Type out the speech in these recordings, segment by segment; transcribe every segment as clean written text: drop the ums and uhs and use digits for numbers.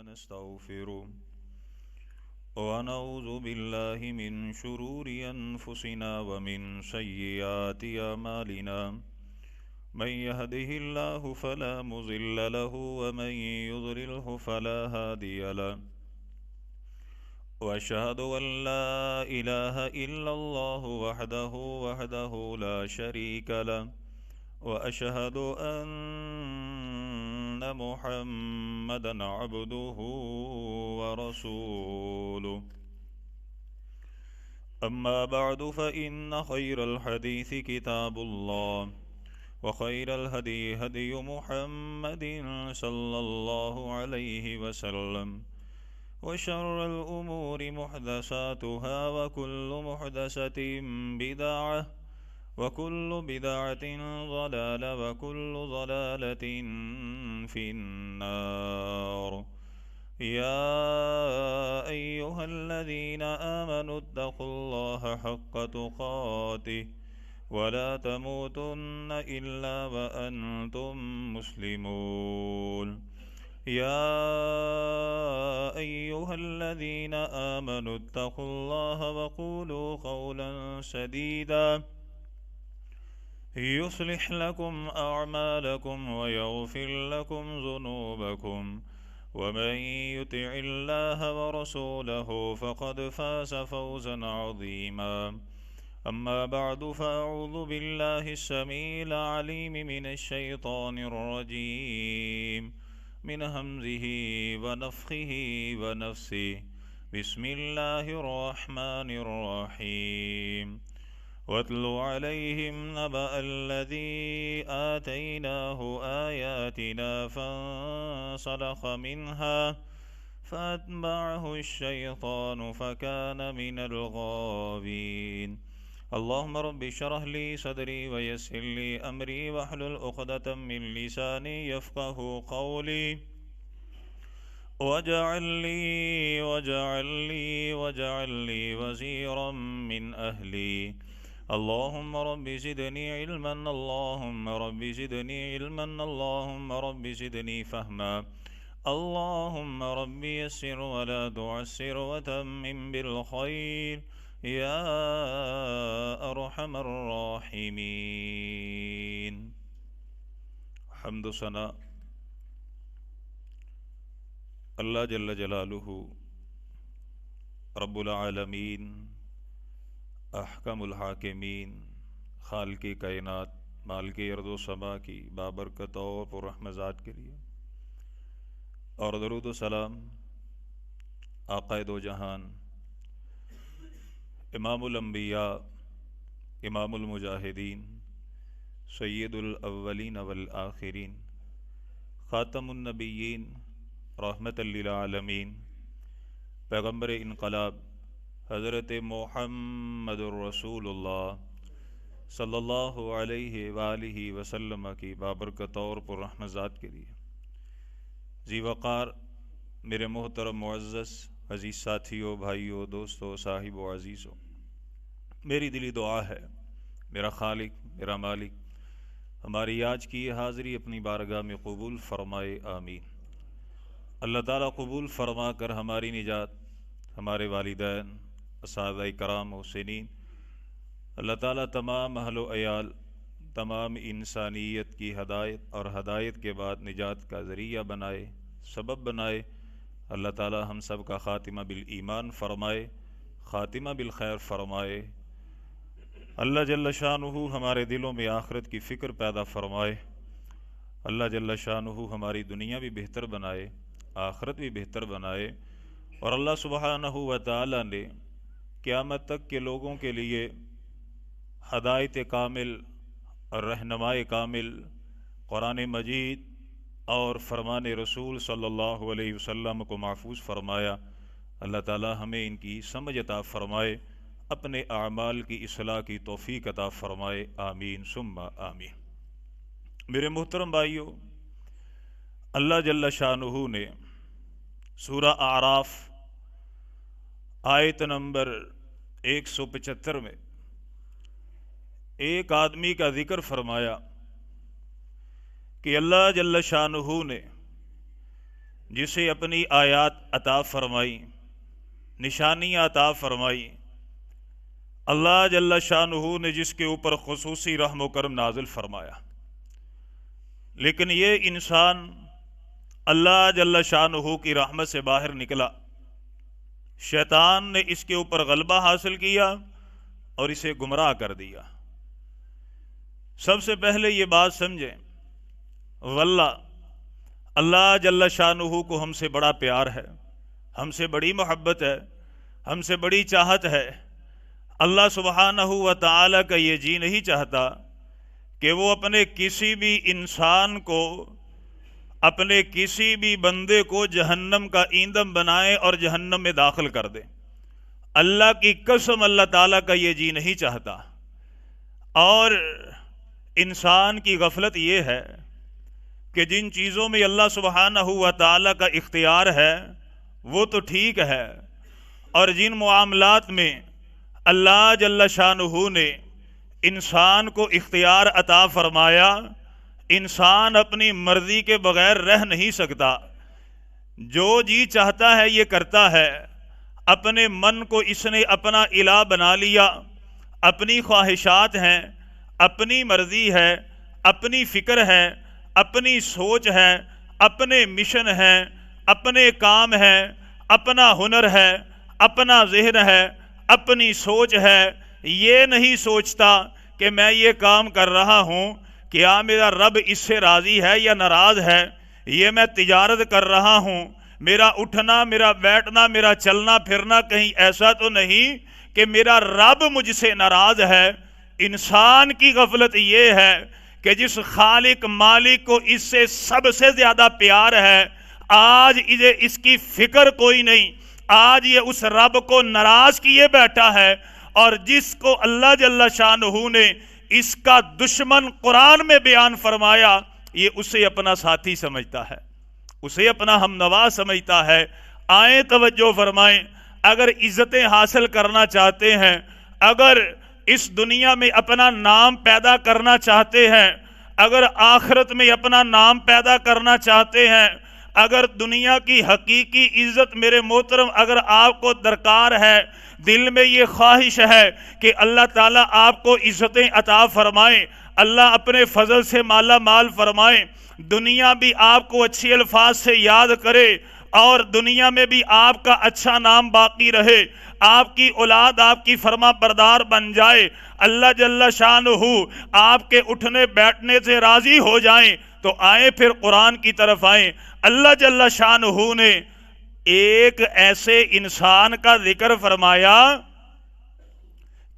ونستغفره ونعوذ بالله من شرور أنفسنا ومن سيئات أعمالنا من يهده الله فلا مضل له ومن يضلله فلا هادي له وأشهد أن لا إله إلا الله وحده لا شريك له وأشهد أن محمدا عبده ورسوله أما بعد فإن خير الحديث كتاب الله وخير الهدي هدي محمد صلى الله عليه وسلم وشر الأمور محدثاتها وكل محدثة بدعة وكل بدعة ضلالة وكل ضلالة في النار يا أيها الذين آمنوا اتقوا الله حق تقاته ولا تموتن إلا وأنتم مسلمون يا أيها الذين آمنوا اتقوا الله وقولوا قولا سديدا يصلح لكم أعمالكم ويغفر لكم ذنوبكم ومن يطع الله ورسوله فقد فاز فوزا عظيما أما بعد فأعوذ بالله السميع العليم من الشيطان الرجيم من همزه ونفخه ونفسه بسم الله الرحمن الرحيم واتل عليهم نبأ الذي آتيناه آياتنا فانسلخ منها فأتبعه الشيطان فكان من الغاوين اللهم رب اشرح لي صدري ويسر لي أمري واحلل عقدة من لساني يفقه قولي واجعل لي وزيرا من أهلي اللهم رب زدني علما اللهم رب زدني علما اللهم رب زدني فهما اللهم رب يسر ولا تعسر وتمم بالخير يا أرحم الراحمين حمد و ثنا اللہ جل جلالہ رب العالمین احکم الحاکمین خالق کائنات مالک ارض و سما کی بابرکت اور پررحمت ذات کے لیے اور درود و سلام آقا دو جہان امام الانبیاء امام المجاہدین سید الاولین والآخرین خاتم النبیین رحمت للعالمین پیغمبر انقلاب حضرت محمد الرسول اللہ صلی اللہ علیہ وآلہ وسلم کی بابرکت اور پررحمت ذات کے لیے ذی وقار میرے محترم معزز عزیز ساتھیوں بھائیوں دوستوں صاحب و عزیزوں، میری دلی دعا ہے میرا خالق میرا مالک ہماری آج کی یہ حاضری اپنی بارگاہ میں قبول فرمائے، آمین۔ اللہ تعالیٰ قبول فرما کر ہماری نجات، ہمارے والدین، اساتذہ کرام محسنین، اللہ تعالیٰ تمام اہل و عیال، تمام انسانیت کی ہدایت اور ہدایت کے بعد نجات کا ذریعہ بنائے، سبب بنائے۔ اللہ تعالیٰ ہم سب کا خاتمہ بالایمان فرمائے، خاتمہ بالخیر فرمائے۔ اللہ جل شانہ ہمارے دلوں میں آخرت کی فکر پیدا فرمائے۔ اللہ جل شانہ ہماری دنیا بھی بہتر بنائے، آخرت بھی بہتر بنائے، اور اللہ سبحانہ و تعالیٰ نے قیامت تک کے لوگوں کے لیے ہدایت کامل اور رہنمائی کامل قرآن مجید اور فرمان رسول صلی اللہ علیہ وسلم کو محفوظ فرمایا۔ اللہ تعالیٰ ہمیں ان کی سمجھ عطا فرمائے، اپنے اعمال کی اصلاح کی توفیق عطا فرمائے، آمین ثم آمین۔ میرے محترم بھائیوں، اللہ جل شانہ نے سورہ اعراف آیت نمبر 175 میں ایک آدمی کا ذکر فرمایا کہ اللہ جل شانہ نے جسے اپنی آیات عطا فرمائی، نشانیاں عطا فرمائی، اللہ جل شانہ نے جس کے اوپر خصوصی رحم و کرم نازل فرمایا، لیکن یہ انسان اللہ جل شانہ کی رحمت سے باہر نکلا، شیطان نے اس کے اوپر غلبہ حاصل کیا اور اسے گمراہ کر دیا۔ سب سے پہلے یہ بات سمجھیں، واللہ اللہ جل شانہ کو ہم سے بڑا پیار ہے، ہم سے بڑی محبت ہے، ہم سے بڑی چاہت ہے۔ اللہ سبحانہ و تعالی کا یہ جی نہیں چاہتا کہ وہ اپنے کسی بھی انسان کو، اپنے کسی بھی بندے کو جہنم کا ایندھن بنائے اور جہنم میں داخل کر دے۔ اللہ کی قسم اللہ تعالیٰ کا یہ جی نہیں چاہتا۔ اور انسان کی غفلت یہ ہے کہ جن چیزوں میں اللہ سبحانہ و تعالیٰ کا اختیار ہے وہ تو ٹھیک ہے، اور جن معاملات میں اللہ جل شانہ نے انسان کو اختیار عطا فرمایا، انسان اپنی مرضی کے بغیر رہ نہیں سکتا، جو جی چاہتا ہے یہ کرتا ہے۔ اپنے من کو اس نے اپنا الہ بنا لیا، اپنی خواہشات ہیں، اپنی مرضی ہے، اپنی فکر ہے، اپنی سوچ ہے، اپنے مشن ہیں، اپنے کام ہیں، اپنا ہنر ہے، اپنا ذہن ہے، اپنی سوچ ہے۔ یہ نہیں سوچتا کہ میں یہ کام کر رہا ہوں، کیا میرا رب اس سے راضی ہے یا ناراض ہے؟ یہ میں تجارت کر رہا ہوں، میرا اٹھنا، میرا بیٹھنا، میرا چلنا پھرنا کہیں ایسا تو نہیں کہ میرا رب مجھ سے ناراض ہے؟ انسان کی غفلت یہ ہے کہ جس خالق مالک کو اس سے سب سے زیادہ پیار ہے، آج اس کی فکر کوئی نہیں، آج یہ اس رب کو ناراض کیے بیٹھا ہے۔ اور جس کو اللہ جل شانہ نے اس کا دشمن قرآن میں بیان فرمایا، یہ اسے اپنا ساتھی سمجھتا ہے، اسے اپنا ہمنوا سمجھتا ہے۔ آئیں توجہ فرمائیں، اگر عزتیں حاصل کرنا چاہتے ہیں، اگر اس دنیا میں اپنا نام پیدا کرنا چاہتے ہیں، اگر آخرت میں اپنا نام پیدا کرنا چاہتے ہیں، اگر دنیا کی حقیقی عزت میرے محترم اگر آپ کو درکار ہے، دل میں یہ خواہش ہے کہ اللہ تعالیٰ آپ کو عزتیں عطا فرمائیں، اللہ اپنے فضل سے مالا مال فرمائیں، دنیا بھی آپ کو اچھے الفاظ سے یاد کرے اور دنیا میں بھی آپ کا اچھا نام باقی رہے، آپ کی اولاد آپ کی فرما بردار بن جائے، اللہ جل شانہ آپ کے اٹھنے بیٹھنے سے راضی ہو جائیں، تو آئیں پھر قرآن کی طرف آئیں۔ اللہ جل شانہ نے ایک ایسے انسان کا ذکر فرمایا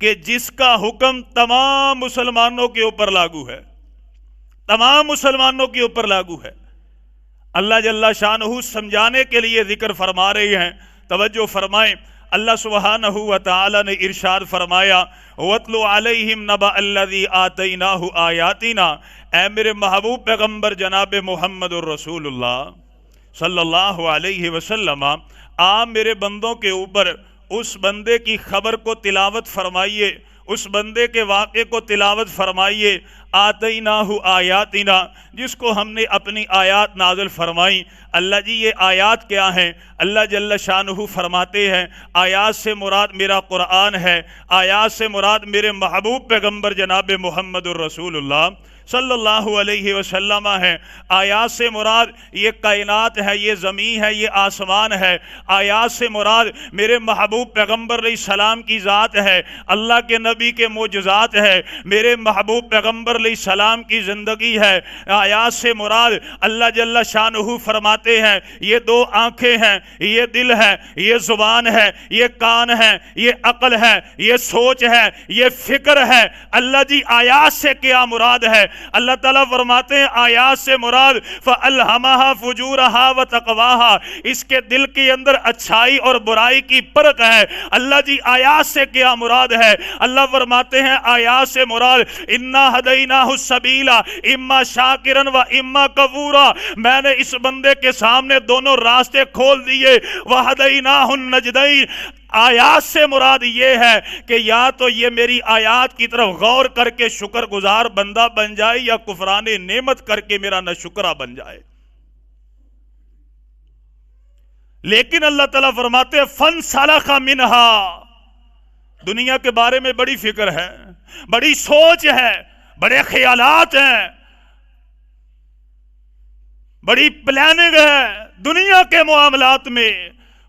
کہ جس کا حکم تمام مسلمانوں کے اوپر لاگو ہے، تمام مسلمانوں کے اوپر لاگو ہے۔ اللہ جل شانہ سمجھانے کے لیے ذکر فرما رہے ہیں، توجہ فرمائیں۔ اللہ سبحانہ و تعالی نے ارشاد فرمایا، وَاتْلُ عَلَيْهِمْ نَبَأَ الَّذِي آتَيْنَاهُ آيَاتِنَا، اے میرے محبوب پیغمبر جناب محمد الرسول اللہ صلی اللہ علیہ وسلم، آپ میرے بندوں کے اوپر اس بندے کی خبر کو تلاوت فرمائیے، اس بندے کے واقعے کو تلاوت فرمائیے، آتیناہ آیاتنا، جس کو ہم نے اپنی آیات نازل فرمائی۔ اللہ جی یہ آیات کیا ہیں؟ اللہ جل شانہ فرماتے ہیں آیات سے مراد میرا قرآن ہے، آیات سے مراد میرے محبوب پیغمبر جناب محمد الرسول اللہ صلی اللہ علیہ وسلم ہے، آیات سے مراد یہ کائنات ہے، یہ زمین ہے، یہ آسمان ہے، آیات سے مراد میرے محبوب پیغمبر علیہ السلام کی ذات ہے، اللہ کے نبی کے معجزات ہے، میرے محبوب پیغمبر علیہ السلام کی زندگی ہے۔ آیات سے مراد اللہ جل شانہ فرماتے ہیں یہ دو آنکھیں ہیں، یہ دل ہے، یہ زبان ہے، یہ کان ہے، یہ عقل ہے، یہ سوچ ہے، یہ فکر ہے۔ اللہ جی آیات سے کیا مراد ہے؟ اللہ تعالیٰ فرماتے ہیں آیات سے مراد فَأَلْهَمَهَا فُجُورَهَا وَتَقْوَاهَا، اس کے دل کے اندر اچھائی اور برائی کی فرق ہے۔ اللہ جی آیات سے کیا مراد ہے؟ اللہ فرماتے ہیں آیات سے مراد اِنَّا هَدَيْنَاهُ السَّبِيلَ إِمَّا شَاكِرًا وَإِمَّا كَفُورًا، میں نے اس بندے کے سامنے دونوں راستے کھول دیے، وَهَدَيْنَاهُ النَّجْدَيْنِ، آیات سے مراد یہ ہے کہ یا تو یہ میری آیات کی طرف غور کر کے شکر گزار بندہ بن جائے، یا کفران نعمت کر کے میرا ناشکرہ بن جائے۔ لیکن اللہ تعالیٰ فرماتے ہیں فَانْسَلَخَ مِنْهَا، دنیا کے بارے میں بڑی فکر ہے، بڑی سوچ ہے، بڑے خیالات ہیں، بڑی پلاننگ ہے، دنیا کے معاملات میں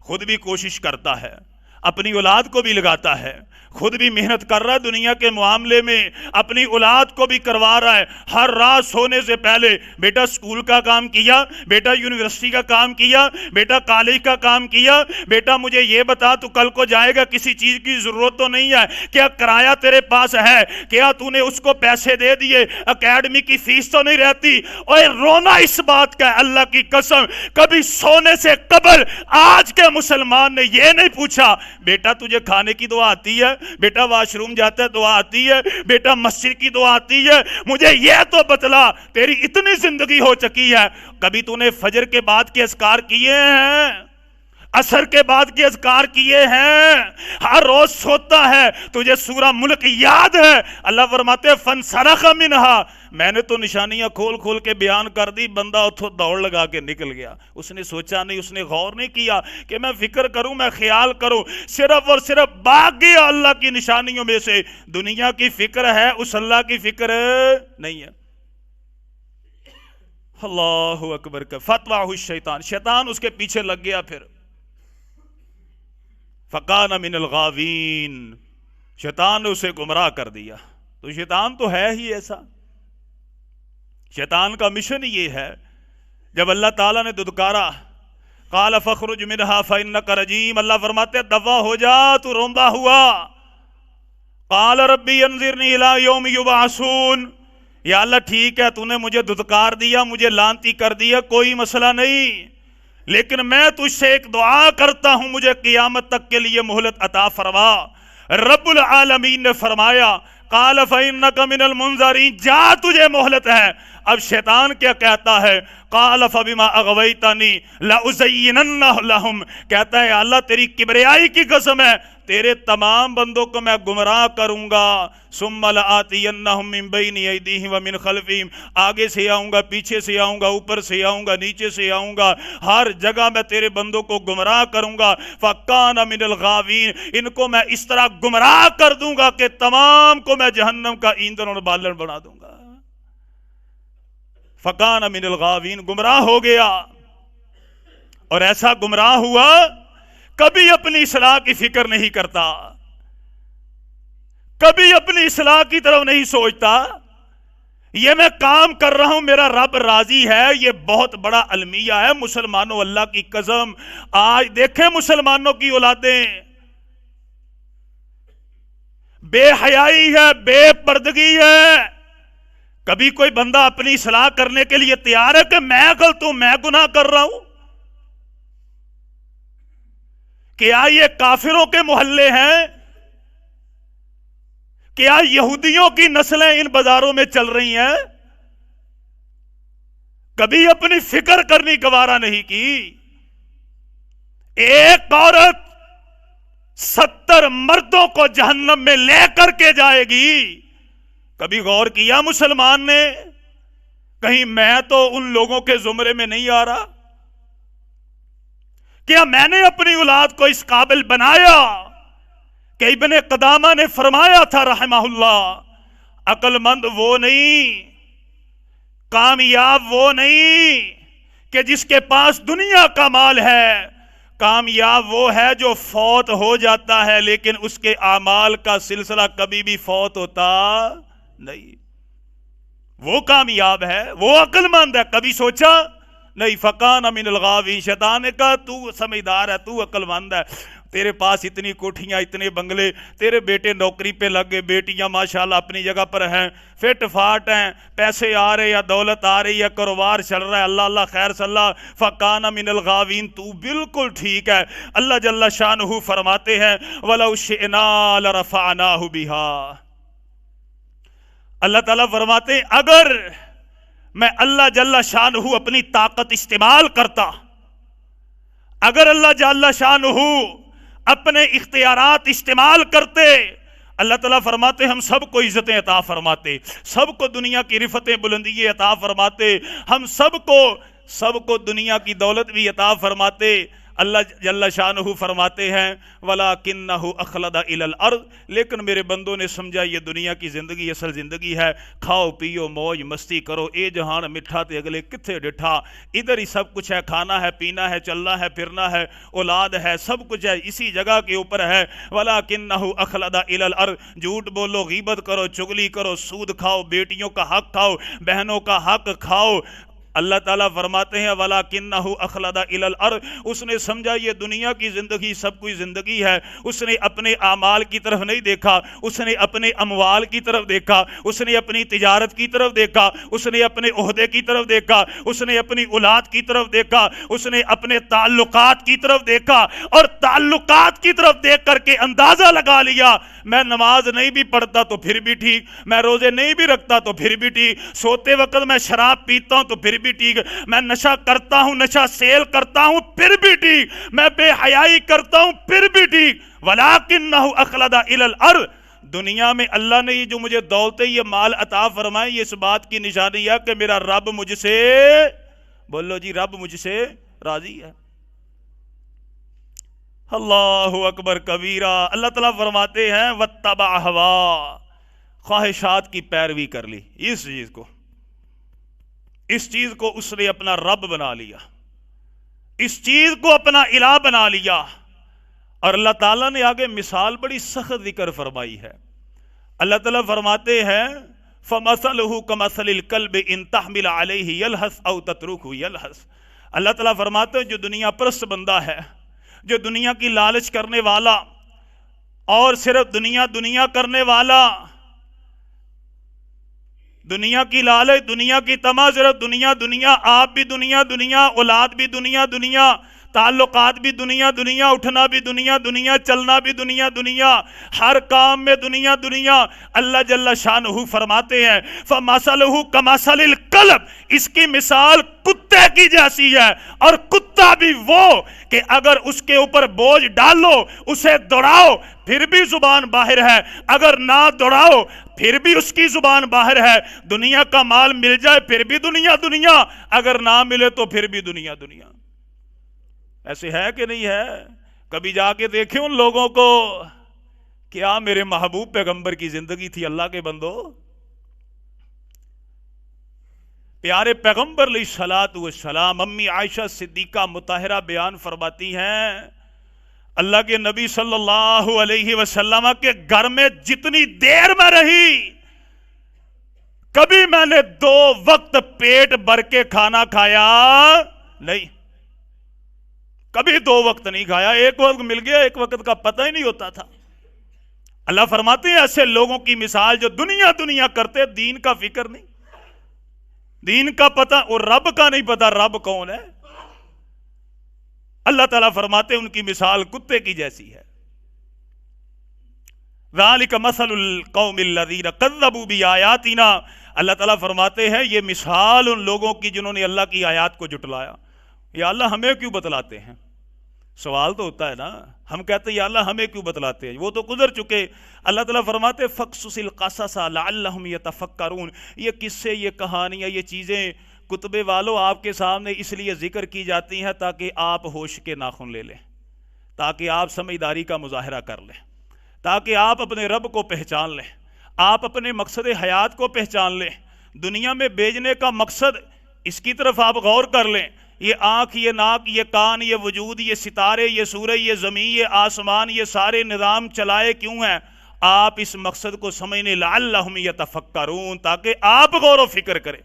خود بھی کوشش کرتا ہے، اپنی اولاد کو بھی لگاتا ہے، خود بھی محنت کر رہا ہے، دنیا کے معاملے میں اپنی اولاد کو بھی کروا رہا ہے۔ ہر رات سونے سے پہلے بیٹا سکول کا کام کیا، بیٹا یونیورسٹی کا کام کیا، بیٹا کالج کا کام کیا، بیٹا مجھے یہ بتا تو کل کو جائے گا کسی چیز کی ضرورت تو نہیں ہے، کیا کرایہ تیرے پاس ہے، کیا تو نے اس کو پیسے دے دیے، اکیڈمی کی فیس تو نہیں رہتی۔ اور رونا اس بات کا ہے، اللہ کی قسم کبھی سونے سے قبل آج کے مسلمان نے یہ نہیں پوچھا بیٹا تجھے کھانے کی دعا آتی ہے، بیٹا واش روم جاتا ہے دعا آتی ہے، بیٹا مسجد کی دعا آتی ہے، مجھے یہ تو بتلا، تیری اتنی زندگی ہو چکی ہے، کبھی تو نے فجر کے بعد کے اذکار کیے ہیں، عصر کے بعد کے اذکار کیے ہیں، ہر روز سوتا ہے، تجھے سورہ ملک یاد ہے؟ اللہ فرماتے ہیں فَانْسَلَخَ مِنْهَا، میں نے تو نشانیاں کھول کھول کے بیان کر دی، بندہ اتھو دوڑ لگا کے نکل گیا، اس نے سوچا نہیں، اس نے غور نہیں کیا کہ میں فکر کروں، میں خیال کروں، صرف اور صرف بھاگ گیا اللہ کی نشانیوں میں سے، دنیا کی فکر ہے، اس اللہ کی فکر نہیں ہے۔ اللہ اکبر کا فتویٰ الشیطان، شیطان اس کے پیچھے لگ گیا، پھر فَقَانَ مِنَ الْغَاوِينَ، شیطان نے اسے گمراہ کر دیا۔ تو شیطان تو ہے ہی ایسا، شیطان کا مشن یہ ہے، جب اللہ تعالیٰ نے ددکارا قَالَ فَخْرُجْ مِنْهَا فَإِنَّكَ رَجِيمٌ، اللہ فرماتے ہیں دفع ہو جا، تو روندا ہوا۔ قَالَ رَبِّ انظِرْنِي إِلَىٰ يَوْمِ يُبْعَثُونَ، یا اللہ ٹھیک ہے تو نے مجھے ددکار دیا، مجھے لعنتی کر دیا، کوئی مسئلہ نہیں، لیکن میں تجھ سے ایک دعا کرتا ہوں، مجھے قیامت تک کے لیے مہلت عطا فرما۔ رب العالمین نے فرمایا قال فإنك من المنظرین، جا تجھے مہلت ہے۔ اب شیطان کیا کہتا ہے؟ قال فبما اغویتنی لأزینن لہم، کہتا ہے اللہ تیری کبریائی کی قسم ہے، تیرے تمام بندوں کو میں گمراہ کروں گا، ثم لآتینہم من بین ایدیہم ومن خلفہم، آگے سے آؤں گا، پیچھے سے آؤں گا، اوپر سے آؤں گا، نیچے سے آؤں گا، ہر جگہ میں تیرے بندوں کو گمراہ کروں گا۔ فکان من الغاوین، ان کو میں اس طرح گمراہ کر دوں گا کہ تمام کو میں جہنم کا ایندھن اور بالن بنا دوں گا۔ فکان من الغاوین، گمراہ ہو گیا، اور ایسا گمراہ ہوا کبھی اپنی اصلاح کی فکر نہیں کرتا، کبھی اپنی اصلاح کی طرف نہیں سوچتا، یہ میں کام کر رہا ہوں میرا رب راضی ہے، یہ بہت بڑا المیہ ہے۔ مسلمانوں اللہ کی قسم آج دیکھیں مسلمانوں کی اولادیں بے حیائی ہے، بے پردگی ہے۔ کبھی کوئی بندہ اپنی اصلاح کرنے کے لیے تیار ہے کہ میں غلط ہوں، میں گناہ کر رہا ہوں؟ کیا یہ کافروں کے محلے ہیں؟ کیا یہودیوں کی نسلیں ان بازاروں میں چل رہی ہیں؟ کبھی اپنی فکر کرنی گوارا نہیں کی۔ ایک عورت 70 مردوں کو جہنم میں لے کر کے جائے گی، کبھی غور کیا مسلمان نے؟ کہیں میں تو ان لوگوں کے زمرے میں نہیں آ رہا؟ کیا میں نے اپنی اولاد کو اس قابل بنایا کہ ابن قدامہ نے فرمایا تھا رحمہ اللہ، عقل مند وہ نہیں، کامیاب وہ نہیں کہ جس کے پاس دنیا کا مال ہے، کامیاب وہ ہے جو فوت ہو جاتا ہے لیکن اس کے اعمال کا سلسلہ کبھی بھی فوت ہوتا نہیں، وہ کامیاب ہے، وہ عقل مند ہے۔ کبھی سوچا نہیں؟ فکان من الغاوین، شیطان نے کہا تو سمجھدار ہے، تو عقل مند ہے، تیرے پاس اتنی کوٹھیاں، اتنے بنگلے، تیرے بیٹے نوکری پہ لگ گئے، بیٹیاں ماشاءاللہ اپنی جگہ پر ہیں، فٹ فاٹ ہیں، پیسے آ رہے یا دولت آ رہی ہے، کاروبار چل رہا ہے، اللہ اللہ خیر صلی اللہ۔ فکان من الغاوین، تو بالکل ٹھیک ہے۔ اللہ جل شانہ فرماتے ہیں وَلَوْ شِئْنَا لَرَفَعْنَاهُ بِهَا، اللہ تعالیٰ فرماتے ہیں اگر میں اللہ جل شانہ اپنی طاقت استعمال کرتا، اگر اللہ جل شانہ اپنے اختیارات استعمال کرتے، اللہ تعالیٰ فرماتے ہم سب کو عزتیں عطا فرماتے، سب کو دنیا کی رفتیں بلندی عطا فرماتے، ہم سب کو دنیا کی دولت بھی عطا فرماتے، اللہ جل شانہ فرماتے ہیں وَلَٰكِنَّهُ أَخْلَدَ إِلَى الْأَرْضِ، لیکن میرے بندوں نے سمجھا یہ دنیا کی زندگی اصل زندگی ہے، کھاؤ پیو موج مستی کرو، اے جہان مٹھا تے اگلے کتھے ڈٹھا، ادھر ہی سب کچھ ہے، کھانا ہے پینا ہے چلنا ہے پھرنا ہے اولاد ہے سب کچھ ہے اسی جگہ کے اوپر ہے۔ وَلَٰكِنَّهُ أَخْلَدَ إِلَى الْأَرْضِ، جھوٹ بولو غیبت کرو چغلی کرو سود کھاؤ بیٹیوں کا حق کھاؤ بہنوں کا حق کھاؤ۔ اللہ تعالیٰ فرماتے ہیں وَلَٰكِنَّهُ أَخْلَدَ إِلَى الْأَرْضِ، اس نے سمجھا یہ دنیا کی زندگی سب کوئی زندگی ہے، اس نے اپنے اعمال کی طرف نہیں دیکھا، اس نے اپنے اموال کی طرف دیکھا، اس نے اپنی تجارت کی طرف دیکھا، اس نے اپنے عہدے کی طرف دیکھا، اس نے اپنی اولاد کی طرف دیکھا، اس نے اپنے تعلقات کی طرف دیکھا، اور تعلقات کی طرف دیکھ کر کے اندازہ لگا لیا میں نماز نہیں بھی پڑھتا تو پھر بھی ٹھیک، میں روزے نہیں بھی رکھتا تو پھر بھی ٹھیک، سوتے وقت میں شراب پیتا ہوں تو پھر بھی ٹھیک، میں نشہ کرتا ہوں نشہ سیل کرتا ہوں پھر بھی ٹھیک، میں بے حیائی کرتا ہوں پھر بھی ٹھیک۔ وَلَٰكِنَّهُ أَخْلَدَ إِلَى الْأَرْضِ، دنیا میں اللہ نے یہ جو مجھے دولتیں یہ مال عطا فرمائے یہ اس بات کی نشانی ہے کہ میرا رب مجھ سے، بولو جی رب مجھ سے راضی ہے۔ اللہ اکبر کبیرہ۔ اللہ تعالیٰ فرماتے ہیں وَاتَّبَعَ هَوَاهُ، خواہشات کی پیروی کر لی، اس چیز کو اس نے اپنا رب بنا لیا، اس چیز کو اپنا الہ بنا لیا۔ اور اللہ تعالیٰ نے آگے مثال بڑی سخت ذکر فرمائی ہے۔ اللہ تعالیٰ فرماتے ہیں فَمَثَلُهُ كَمَثَلِ الْكَلْبِ إِن تَحْمِلْ عَلَيْهِ يَلْهَثْ أَوْ تَتْرُكْهُ يَلْهَثْ۔ اللہ تعالیٰ فرماتے ہیں جو دنیا پرست بندہ ہے، جو دنیا کی لالچ کرنے والا اور صرف دنیا کرنے والا، دنیا کی لالچ دنیا کی تما صرف دنیا، آپ بھی دنیا، اولاد بھی دنیا، تعلقات بھی دنیا، اٹھنا بھی دنیا، چلنا بھی دنیا، ہر کام میں دنیا۔ اللہ جل شانہ فرماتے ہیں فَمَثَلُهُ كَمَثَلِ الْكَلْبِ، اس کی مثال کتے کی جیسی ہے، اور کتا بھی وہ کہ اگر اس کے اوپر بوجھ ڈالو اسے دوڑاؤ پھر بھی زبان باہر ہے، اگر نہ دوڑاؤ پھر بھی اس کی زبان باہر ہے، دنیا کا مال مل جائے پھر بھی دنیا، اگر نہ ملے تو پھر بھی دنیا۔ ایسے ہے کہ نہیں ہے؟ کبھی جا کے دیکھیں ان لوگوں کو، کیا میرے محبوب پیغمبر کی زندگی تھی اللہ کے بندو۔ پیارے پیغمبر علیہ الصلوۃ والسلام، امی عائشہ صدیقہ مطہرہ بیان فرماتی ہیں اللہ کے نبی صلی اللہ علیہ وسلم کے گھر میں جتنی دیر میں رہی کبھی میں نے 2 وقت پیٹ بھر کے کھانا کھایا نہیں، کبھی 2 وقت نہیں کھایا، ایک وقت مل گیا ایک وقت کا پتہ ہی نہیں ہوتا تھا۔ اللہ فرماتے ہیں ایسے لوگوں کی مثال جو دنیا کرتے، دین کا فکر نہیں، دین کا پتہ اور رب کا نہیں پتہ رب کون ہے۔ اللہ تعالیٰ فرماتے ہیں ان کی مثال کتے کی جیسی ہے۔ ذَلِكَ مَثَلُ الْقَوْمِ الَّذِينَ كَذَّبُوا بِآيَاتِنَا، اللہ تعالیٰ فرماتے ہیں یہ مثال ان لوگوں کی جنہوں نے اللہ کی آیات کو جھٹلایا۔ یا اللہ ہمیں کیوں بتلاتے ہیں؟ سوال تو ہوتا ہے نا، ہم کہتے ہیں یا اللہ ہمیں کیوں بتلاتے ہیں، وہ تو گزر چکے۔ اللہ تعالیٰ فرماتے فَقْصُصِ الْقَصَصَ لَعَلَّهُمْ يَتَفَكَّرُونَ، یہ قصے یہ کہانیاں یہ چیزیں کتبے والوں آپ کے سامنے اس لیے ذکر کی جاتی ہیں تاکہ آپ ہوش کے ناخن لے لیں، تاکہ آپ سمجھداری کا مظاہرہ کر لیں، تاکہ آپ اپنے رب کو پہچان لیں، آپ اپنے مقصد حیات کو پہچان لیں، دنیا میں بھیجنے کا مقصد اس کی طرف آپ غور کر لیں۔ یہ آنکھ یہ ناک یہ کان یہ وجود یہ ستارے یہ سورج یہ زمین یہ آسمان یہ سارے نظام چلائے کیوں ہیں؟ آپ اس مقصد کو سمجھنے لعلہم یتفکرون، تاکہ آپ غور و فکر کریں۔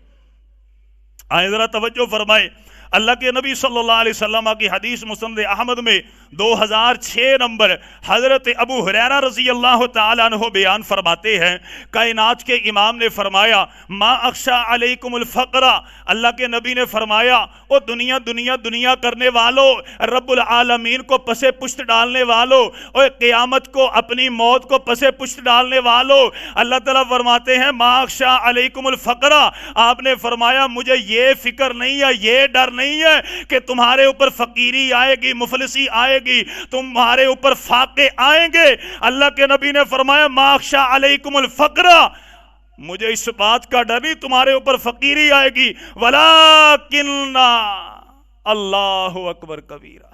آئیں ذرا توجہ فرمائیں، اللہ کے نبی صلی اللہ علیہ وسلم کی حدیث مسند احمد میں 2006 نمبر حضرت ابو ہریرہ رضی اللہ تعالیٰ عنہ بیان فرماتے ہیں، کائنات کے امام نے فرمایا ما اخشا علیکم الفقر، اللہ کے نبی نے فرمایا او دنیا کرنے والوں، رب العالمین کو پسے پشت ڈالنے والوں، اور قیامت کو اپنی موت کو پسے پشت ڈالنے والوں، اللہ تعالیٰ فرماتے ہیں ما اخشا علیکم الفقر، آپ نے فرمایا مجھے یہ فکر نہیں ہے یہ ڈر نہیں ہے کہ تمہارے اوپر فقیری آئے گی مفلسی آئے گی تمہارے اوپر فاقے آئیں گے۔ اللہ کے نبی نے فرمایا ما اخشا علیکم الفقر، مجھے اس بات کا ڈر نہیں تمہارے اوپر فقیری آئے گی، ولیکن اللہ اکبر کبیرہ،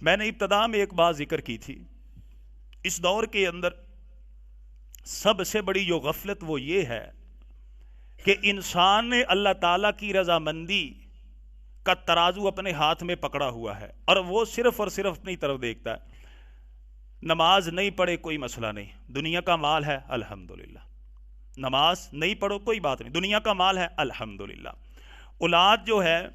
میں نے ابتدا میں ایک بات ذکر کی تھی، اس دور کے اندر سب سے بڑی جو غفلت وہ یہ ہے کہ انسان نے اللہ تعالیٰ کی رضامندی کا ترازو اپنے ہاتھ میں پکڑا ہوا ہے، اور وہ صرف اور صرف اپنی طرف دیکھتا ہے۔ نماز نہیں پڑھے کوئی مسئلہ نہیں، دنیا کا مال ہے الحمدللہ۔ نماز نہیں پڑھو کوئی بات نہیں، دنیا کا مال ہے الحمدللہ۔ اولاد جو ہے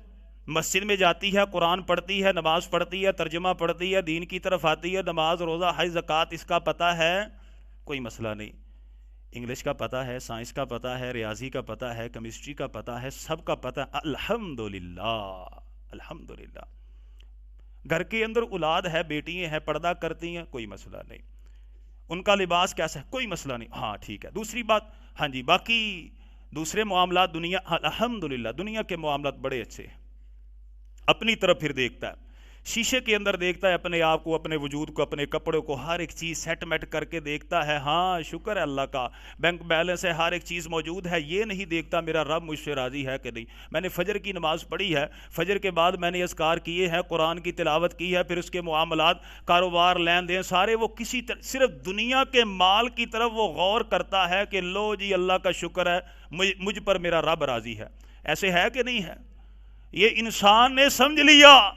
مسجد میں جاتی ہے، قرآن پڑھتی ہے، نماز پڑھتی ہے، ترجمہ پڑھتی ہے، دین کی طرف آتی ہے، نماز روزہ حج زکوٰۃ اس کا پتہ ہے، کوئی مسئلہ نہیں۔ انگلش کا پتہ ہے، سائنس کا پتہ ہے، ریاضی کا پتہ ہے، کیمسٹری کا پتہ ہے، سب کا پتہ ہے الحمدللہ الحمدللہ۔ گھر کے اندر اولاد ہے، بیٹیاں ہیں، پردہ کرتی ہیں، کوئی مسئلہ نہیں۔ ان کا لباس کیسا ہے، کوئی مسئلہ نہیں، ہاں ٹھیک ہے۔ دوسری بات، ہاں جی باقی دوسرے معاملات دنیا الحمدللہ دنیا کے معاملات بڑے اچھے ہیں۔ اپنی طرف پھر دیکھتا ہے، شیشے کے اندر دیکھتا ہے اپنے آپ کو، اپنے وجود کو، اپنے کپڑوں کو، ہر ایک چیز سیٹ میٹ کر کے دیکھتا ہے، ہاں شکر ہے اللہ کا، بینک بیلنس ہے، ہر ایک چیز موجود ہے۔ یہ نہیں دیکھتا میرا رب مجھ سے راضی ہے کہ نہیں، میں نے فجر کی نماز پڑھی ہے، فجر کے بعد میں نے اذکار کیے ہیں، قرآن کی تلاوت کی ہے، پھر اس کے معاملات، کاروبار، لین دین سارے وہ کسی صرف دنیا کے مال کی طرف وہ غور کرتا ہے کہ لو جی اللہ کا شکر ہے مجھ پر میرا رب راضی ہے۔ ایسے ہے کہ نہیں ہے؟ یہ انسان نے سمجھ لیا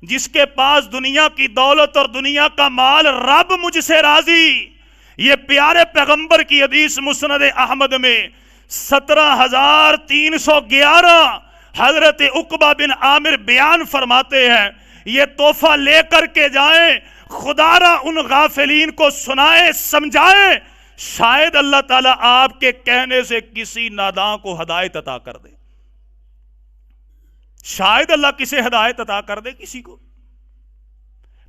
جس کے پاس دنیا کی دولت اور دنیا کا مال، رب مجھ سے راضی۔ یہ پیارے پیغمبر کی حدیث مسند احمد میں 17,311 حضرت عقبہ بن عامر بیان فرماتے ہیں، یہ تحفہ لے کر کے جائیں، خدا را ان غافلین کو سنائیں سمجھائیں، شاید اللہ تعالیٰ آپ کے کہنے سے کسی ناداں کو ہدایت عطا کر دے، شاید اللہ کسے ہدایت عطا کر دے کسی کو۔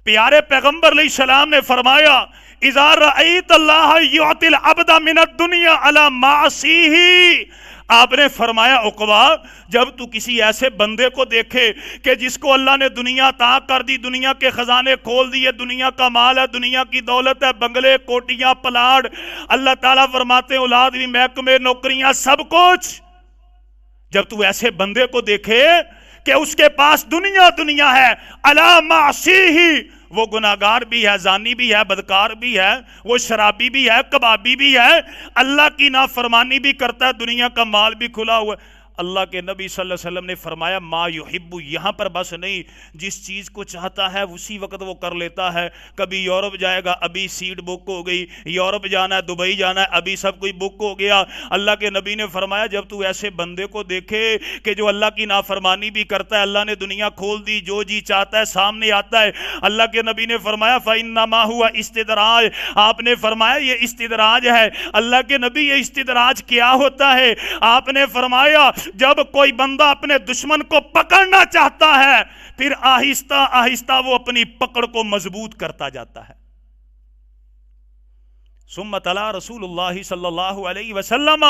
پیارے پیغمبر علیہ السلام نے فرمایا، اذا رأیت اللہ یعطی العبد من الدنیا علی معصیہ، آپ نے فرمایا عقبہ جب تو کسی ایسے بندے کو دیکھے کہ جس کو اللہ نے دنیا عطا کر دی، دنیا کے خزانے کھول دیے، دنیا کا مال ہے، دنیا کی دولت ہے، بنگلے، کوٹیاں، پلاٹ، اللہ تعالیٰ فرماتے ہیں اولاد بھی، محکمے، نوکریاں، سب کچھ، جب تو ایسے بندے کو دیکھے کہ اس کے پاس دنیا ہے، علی معصیہ، وہ گناہگار بھی ہے، زانی بھی ہے، بدکار بھی ہے، وہ شرابی بھی ہے، کبابی بھی ہے، اللہ کی نافرمانی بھی کرتا ہے، دنیا کا مال بھی کھلا ہوا ہے۔ اللہ کے نبی صلی اللہ علیہ وسلم نے فرمایا ما یحب، یہاں پر بس نہیں، جس چیز کو چاہتا ہے اسی وقت وہ کر لیتا ہے۔ کبھی یورپ جائے گا، ابھی سیٹ بک ہو گئی، یورپ جانا ہے، دبئی جانا ہے، ابھی سب کچھ بک ہو گیا۔ اللہ کے نبی نے فرمایا جب تو ایسے بندے کو دیکھے کہ جو اللہ کی نافرمانی بھی کرتا ہے، اللہ نے دنیا کھول دی، جو جی چاہتا ہے سامنے آتا ہے، اللہ کے نبی نے فرمایا فإنما هو استدراج، آپ نے فرمایا یہ استدراج ہے۔ اللہ کے نبی یہ استدراج کیا ہوتا ہے؟ آپ نے فرمایا جب کوئی بندہ اپنے دشمن کو پکڑنا چاہتا ہے، پھر آہستہ آہستہ وہ اپنی پکڑ کو مضبوط کرتا جاتا ہے۔ ثم تلا رسول اللہ صلی اللہ علیہ وسلم،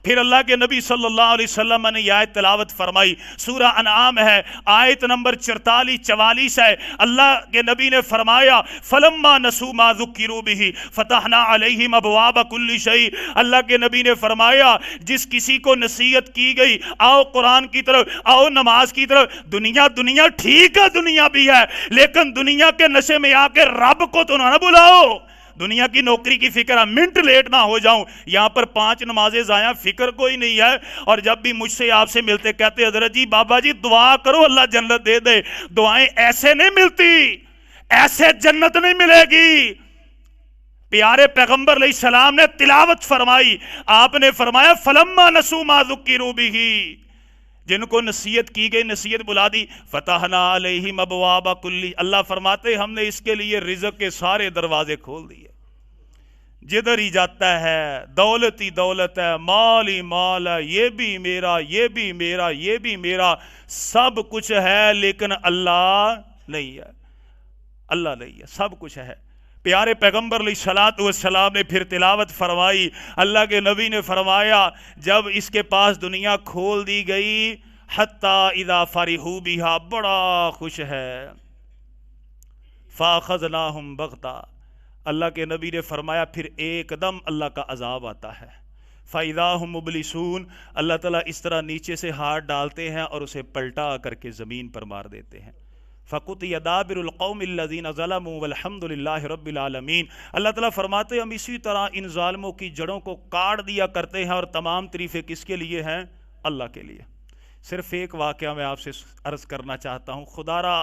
پھر اللہ کے نبی صلی اللہ علیہ وسلم نے یہ آیت تلاوت فرمائی، سورہ انعام ہے، آیت نمبر 44 ہے۔ اللہ کے نبی نے فرمایا فلما نسوا ما ذکروا به فتحنا علیہم ابواب کل شیء، اللہ کے نبی نے فرمایا جس کسی کو نصیحت کی گئی آؤ قرآن کی طرف، آؤ نماز کی طرف، دنیا ٹھیک ہے، دنیا بھی ہے، لیکن دنیا کے نشے میں آ کے رب کو تو نہ بلاؤ، دنیا کی نوکری کی فکر ہے، منٹ لیٹ نہ ہو جاؤں، یہاں پر 5 نمازیں ضائع، فکر کوئی نہیں ہے۔ اور جب بھی مجھ سے آپ سے ملتے کہتے حضرت جی بابا جی دعا کرو اللہ جنت دے دے، دعائیں ایسے نہیں ملتی، ایسے جنت نہیں ملے گی۔ پیارے پیغمبر علیہ السلام نے تلاوت فرمائی، آپ نے فرمایا فلما نسوا ما ذکروا به، جن کو نصیحت کی گئی نصیحت بلا دی، فتحنا علیہم ابواب کل، اللہ فرماتے ہم نے اس کے لیے رزق کے سارے دروازے کھول دیے، جدھر ہی جاتا ہے دولت ہی دولت ہے، مال ہی مال ہے، یہ بھی میرا، یہ بھی میرا، یہ بھی میرا، سب کچھ ہے لیکن اللہ نہیں ہے، اللہ نہیں ہے، سب کچھ ہے۔ پیارے پیغمبر علیہ السلام نے پھر تلاوت فرمائی، اللہ کے نبی نے فرمایا جب اس کے پاس دنیا کھول دی گئی، حتی اذا فرحوا بہا، بڑا خوش ہے، فاخذناہم بغتہ، اللہ کے نبی نے فرمایا پھر ایک دم اللہ کا عذاب آتا ہے، فَإِذَا هُمْ مُبْلِسُونَ، اللہ تعالیٰ اس طرح نیچے سے ہاتھ ڈالتے ہیں اور اسے پلٹا کر کے زمین پر مار دیتے ہیں۔ فَقُطِعَ دَابِرُ الْقَوْمِ الَّذِينَ ظَلَمُوا وَالْحَمْدُ لِلَّهِ رَبِّ الْعَالَمِينَ۔ اللہ تعالیٰ فرماتے ہیں ہم اسی طرح ان ظالموں کی جڑوں کو کاٹ دیا کرتے ہیں، اور تمام تعریفیں کس کے لیے ہیں؟ اللہ کے لیے۔ صرف ایک واقعہ میں آپ سے عرض کرنا چاہتا ہوں، خدا را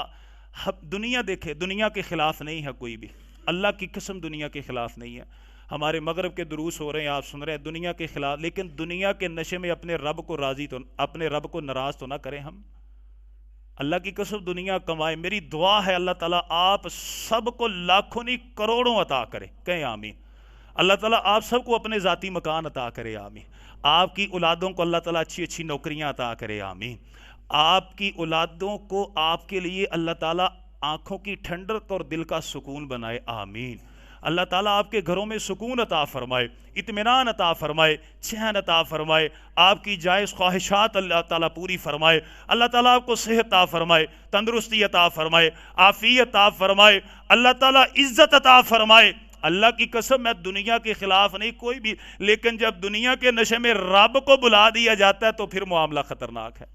دنیا دیکھے، دنیا کے خلاف نہیں ہے کوئی بھی، اللہ کی قسم دنیا کے خلاف نہیں ہے۔ ہمارے مغرب کے دروس ہو رہے ہیں، آپ سن رہے ہیں دنیا کے خلاف، لیکن دنیا کے نشے میں اپنے رب کو راضی تو، اپنے رب کو ناراض تو نہ کریں ہم۔ اللہ کی قسم دنیا کمائے، میری دعا ہے اللہ تعالیٰ آپ سب کو لاکھوں نہیں کروڑوں عطا کرے، کہیں آمین۔ اللہ تعالیٰ آپ سب کو اپنے ذاتی مکان عطا کرے، آمین۔ آپ کی اولادوں کو اللہ تعالیٰ اچھی اچھی نوکریاں عطا کرے، آمین۔ آپ کی اولادوں کو آپ کے لیے اللہ تعالیٰ آنکھوں کی ٹھنڈک اور دل کا سکون بنائے، آمین۔ اللہ تعالیٰ آپ کے گھروں میں سکون عطا فرمائے، اطمینان عطا فرمائے، چین عطا فرمائے، آپ کی جائز خواہشات اللہ تعالیٰ پوری فرمائے، اللہ تعالیٰ آپ کو صحت عطا فرمائے، تندرستی عطا فرمائے، عافیت عطا فرمائے، اللہ تعالیٰ عزت عطا فرمائے۔ اللہ کی قسم میں دنیا کے خلاف نہیں کوئی بھی، لیکن جب دنیا کے نشے میں رب کو بلا دیا جاتا ہے تو پھر معاملہ خطرناک ہے۔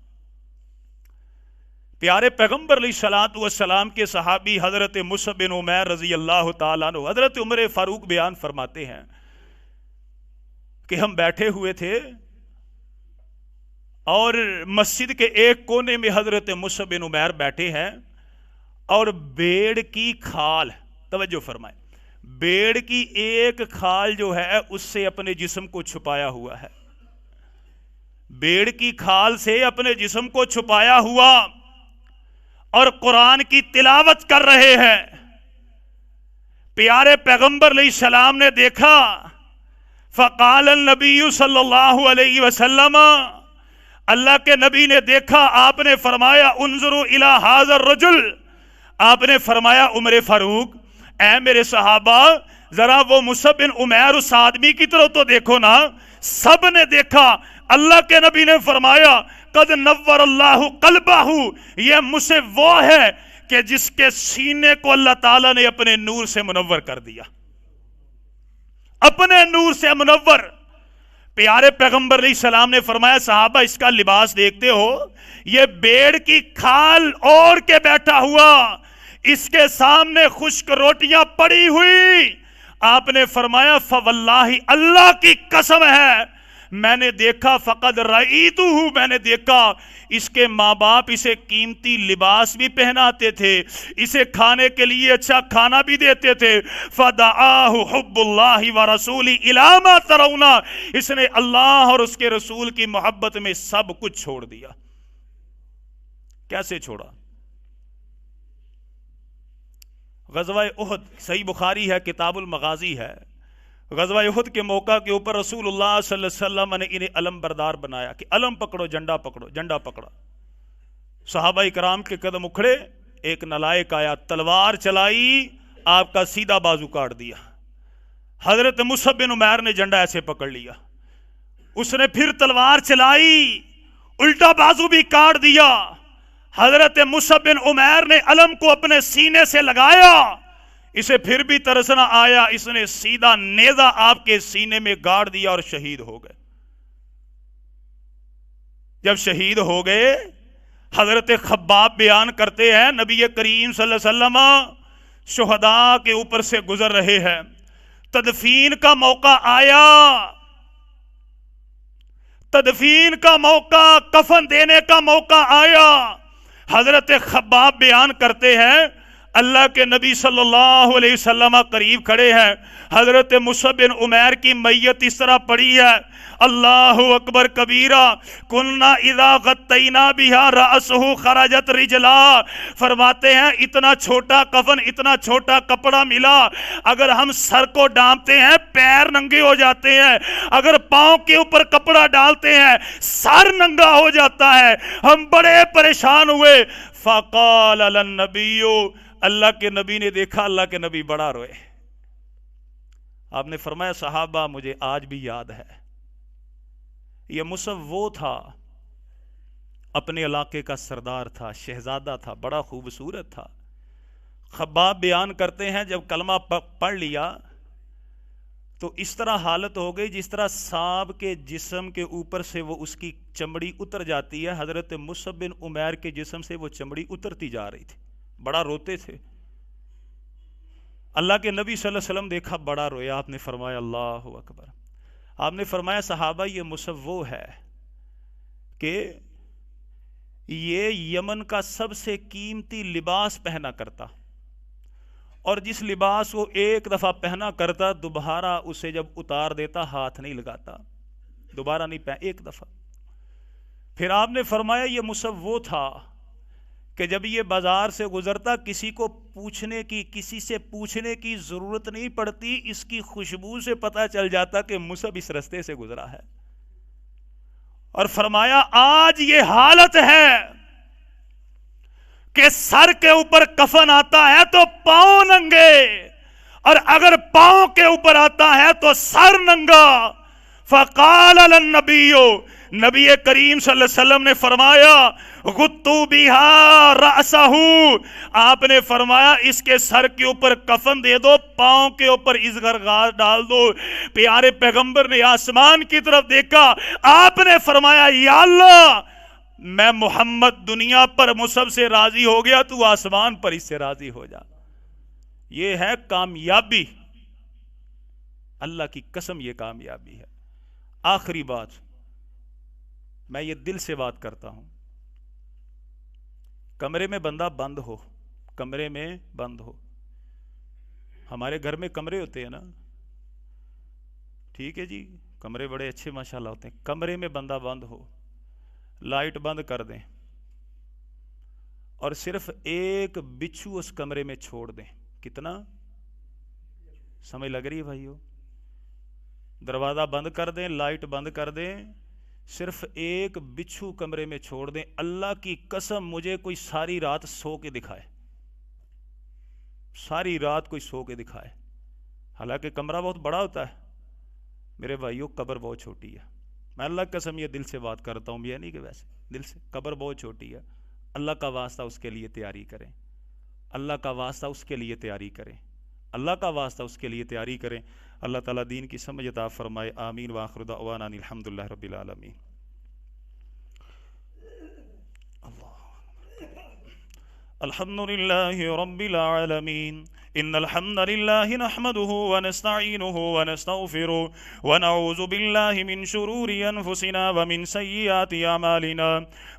پیارے پیغمبر علیہ الصلوۃ والسلام کے صحابی حضرت مصعب بن عمیر رضی اللہ تعالیٰ عنہ، حضرت عمر فاروق بیان فرماتے ہیں کہ ہم بیٹھے ہوئے تھے اور مسجد کے ایک کونے میں حضرت مصعب بن عمیر بیٹھے ہیں، اور بیڑ کی کھال، توجہ فرمائیں، بیڑ کی ایک کھال جو ہے اس سے اپنے جسم کو چھپایا ہوا ہے، بیڑ کی کھال سے اپنے جسم کو چھپایا ہوا، اور قرآن کی تلاوت کر رہے ہیں۔ پیارے پیغمبر علیہ السلام نے دیکھا، فقال النبی صلی اللہ علیہ وسلم، اللہ کے نبی نے دیکھا، آپ نے فرمایا انظروا الی ھذا الرجل، آپ نے فرمایا عمر فاروق اے میرے صحابہ ذرا وہ مصعب بن عمیر اس آدمی کی طرف تو دیکھو نا۔ سب نے دیکھا، اللہ کے نبی نے فرمایا قد نور اللہ قلبہ، یہ مصعب وہ ہے کہ جس کے سینے کو اللہ تعالیٰ نے اپنے نور سے منور کر دیا، اپنے نور سے منور۔ پیارے پیغمبر علیہ السلام نے فرمایا صحابہ اس کا لباس دیکھتے ہو، یہ بیڑ کی کھال اوڑھ کے بیٹھا ہوا، اس کے سامنے خشک روٹیاں پڑی ہوئی۔ آپ نے فرمایا فواللہ، اللہ کی قسم ہے میں نے دیکھا، فقد رأیتہ، میں نے دیکھا اس کے ماں باپ اسے قیمتی لباس بھی پہناتے تھے، اسے کھانے کے لیے اچھا کھانا بھی دیتے تھے۔ فدعاہ حب اللہ ورسولہ الی ما ترون، اس نے اللہ اور اس کے رسول کی محبت میں سب کچھ چھوڑ دیا۔ کیسے چھوڑا؟ غزوہ احد، صحیح بخاری ہے، کتاب المغازی ہے، غزوہ احد کے موقع کے اوپر رسول اللہ صلی اللہ علیہ وسلم نے انہیں علم بردار بنایا کہ علم پکڑو، جھنڈا پکڑو، جھنڈا پکڑا۔ صحابہ کرام کے قدم اکھڑے، ایک نالائق آیا، تلوار چلائی، آپ کا سیدھا بازو کاٹ دیا۔ حضرت مصعب بن عمیر نے جھنڈا ایسے پکڑ لیا، اس نے پھر تلوار چلائی، الٹا بازو بھی کاٹ دیا۔ حضرت مصعب بن عمیر نے علم کو اپنے سینے سے لگایا، اسے پھر بھی ترس نہ آیا، اس نے سیدھا نیزہ آپ کے سینے میں گاڑ دیا اور شہید ہو گئے۔ جب شہید ہو گئے، حضرت خباب بیان کرتے ہیں نبی کریم صلی اللہ علیہ وسلم شہداء کے اوپر سے گزر رہے ہیں، تدفین کا موقع آیا، تدفین کا موقع، کفن دینے کا موقع آیا۔ حضرت خباب بیان کرتے ہیں اللہ کے نبی صلی اللہ علیہ وسلم قریب کھڑے ہیں، حضرت مصعب بن عمیر کی میت اس طرح پڑی ہے، اللہ اکبر کبیرہ، کننا اذا غطینا بہا رأسہ خرجت رجلا، فرماتے ہیں اتنا چھوٹا کفن، اتنا چھوٹا کپڑا ملا، اگر ہم سر کو ڈانپتے ہیں پیر ننگے ہو جاتے ہیں، اگر پاؤں کے اوپر کپڑا ڈالتے ہیں سر ننگا ہو جاتا ہے۔ ہم بڑے پریشان ہوئے، فقال النبی، اللہ کے نبی نے دیکھا، اللہ کے نبی بڑا روئے۔ آپ نے فرمایا صحابہ مجھے آج بھی یاد ہے، یہ مصعب وہ تھا، اپنے علاقے کا سردار تھا، شہزادہ تھا، بڑا خوبصورت تھا۔ خباب بیان کرتے ہیں جب کلمہ پڑھ لیا تو اس طرح حالت ہو گئی جس طرح سانپ کے جسم کے اوپر سے وہ اس کی چمڑی اتر جاتی ہے، حضرت مصعب بن عمیر کے جسم سے وہ چمڑی اترتی جا رہی تھی۔ بڑا روتے تھے. اللہ کے نبی صلی اللہ علیہ وسلم دیکھا بڑا رویا. آپ نے فرمایا اللہ اکبر. آپ نے فرمایا صحابہ یہ مصعب وہ ہے کہ یہ یمن کا سب سے قیمتی لباس پہنا کرتا، اور جس لباس کو ایک دفعہ پہنا کرتا دوبارہ اسے جب اتار دیتا ہاتھ نہیں لگاتا، دوبارہ نہیں پہن، ایک دفعہ. پھر آپ نے فرمایا یہ مصعب وہ تھا کہ جب یہ بازار سے گزرتا کسی سے پوچھنے کی ضرورت نہیں پڑتی، اس کی خوشبو سے پتہ چل جاتا کہ مصعب اس رستے سے گزرا ہے. اور فرمایا آج یہ حالت ہے کہ سر کے اوپر کفن آتا ہے تو پاؤں ننگے، اور اگر پاؤں کے اوپر آتا ہے تو سر ننگا. فقال النبی، نبی کریم صلی اللہ علیہ وسلم نے فرمایا غطوا بها رأسہ، آپ نے فرمایا اس کے سر کے اوپر کفن دے دو، پاؤں کے اوپر ازغر غار ڈال دو. پیارے پیغمبر نے آسمان کی طرف دیکھا، آپ نے فرمایا یا اللہ میں محمد دنیا پر مصعب سے راضی ہو گیا، تو آسمان پر اس سے راضی ہو جا. یہ ہے کامیابی، اللہ کی قسم یہ کامیابی ہے. آخری بات، میں یہ دل سے بات کرتا ہوں، کمرے میں بندہ بند ہو، کمرے میں بند ہو. ہمارے گھر میں کمرے ہوتے ہیں نا، ٹھیک ہے جی، کمرے بڑے اچھے ماشاءاللہ ہوتے ہیں. کمرے میں بندہ بند ہو، لائٹ بند کر دیں اور صرف ایک بچھو اس کمرے میں چھوڑ دیں. کتنا سمجھ لگ رہی ہے بھائیو؟ دروازہ بند کر دیں، لائٹ بند کر دیں، صرف ایک بچھو کمرے میں چھوڑ دیں. اللہ کی قسم مجھے کوئی ساری رات سو کے دکھائے، ساری رات کوئی سو کے دکھائے، حالانکہ کمرہ بہت بڑا ہوتا ہے. میرے بھائیوں قبر بہت چھوٹی ہے. میں اللہ کی قسم یہ دل سے بات کرتا ہوں، یہ نہیں کہ ویسے دل سے. قبر بہت چھوٹی ہے. اللہ کا واسطہ اس کے لیے تیاری کریں، اللہ کا واسطہ اس کے لیے تیاری کریں، اللہ کا واسطہ اس کے لیے تیاری کریں. اللہ تعالیٰ دین کی سمجھ عطا فرمائے. آمین. وآخر دعوانا الحمدللہ رب العالمین. الحمدللہ رب العالمین. إن الحمد لله نحمده ونستعينه ونستغفره ونعوذ بالله من شرور أنفسنا ومن سيئات أعمالنا.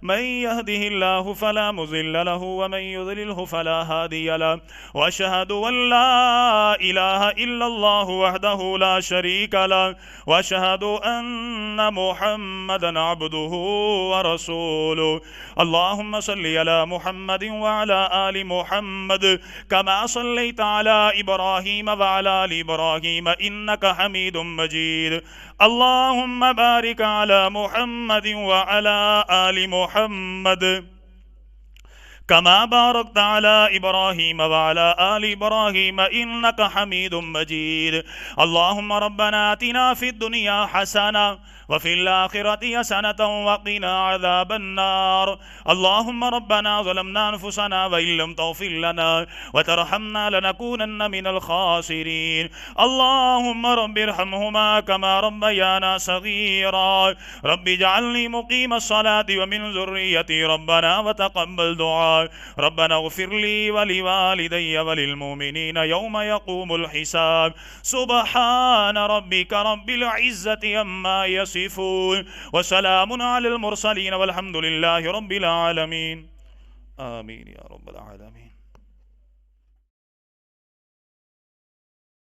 من يهده الله فلا مضل له ومن يضلله فلا هادي له. وأشهد أن لا إله إلا الله وحده لا شريك له. وأشهد أن محمدا عبده ورسوله. اللهم صل على محمد وعلى آل محمد كما صليت على إبراهيم وعلى آل إبراهيم إنك حميد مجيد. اللهم بارك على محمد وعلى آل محمد كما باركت على إبراهيم وعلى آل إبراهيم إنك حميد مجيد. اللهم ربنا آتنا في الدنيا حسنة وفي الآخرة حسنة وقنا عذاب النار. اللهم ربنا ظلمنا أنفسنا وإن لم تغفر لنا وترحمنا لنكونن من الخاسرين. اللهم رب ارحمهما كما ربيانا صغيرا. رب اجعلني مقيم الصلاة ومن ذريتي ربنا وتقبل دعاء. ربنا اغفر لي ولوالدي وللمؤمنين يوم يقوم الحساب. سبحان ربك رب العزة عما يصفون وسلام على المرسلين والحمد لله رب العالمين. آمين يا رب العالمين.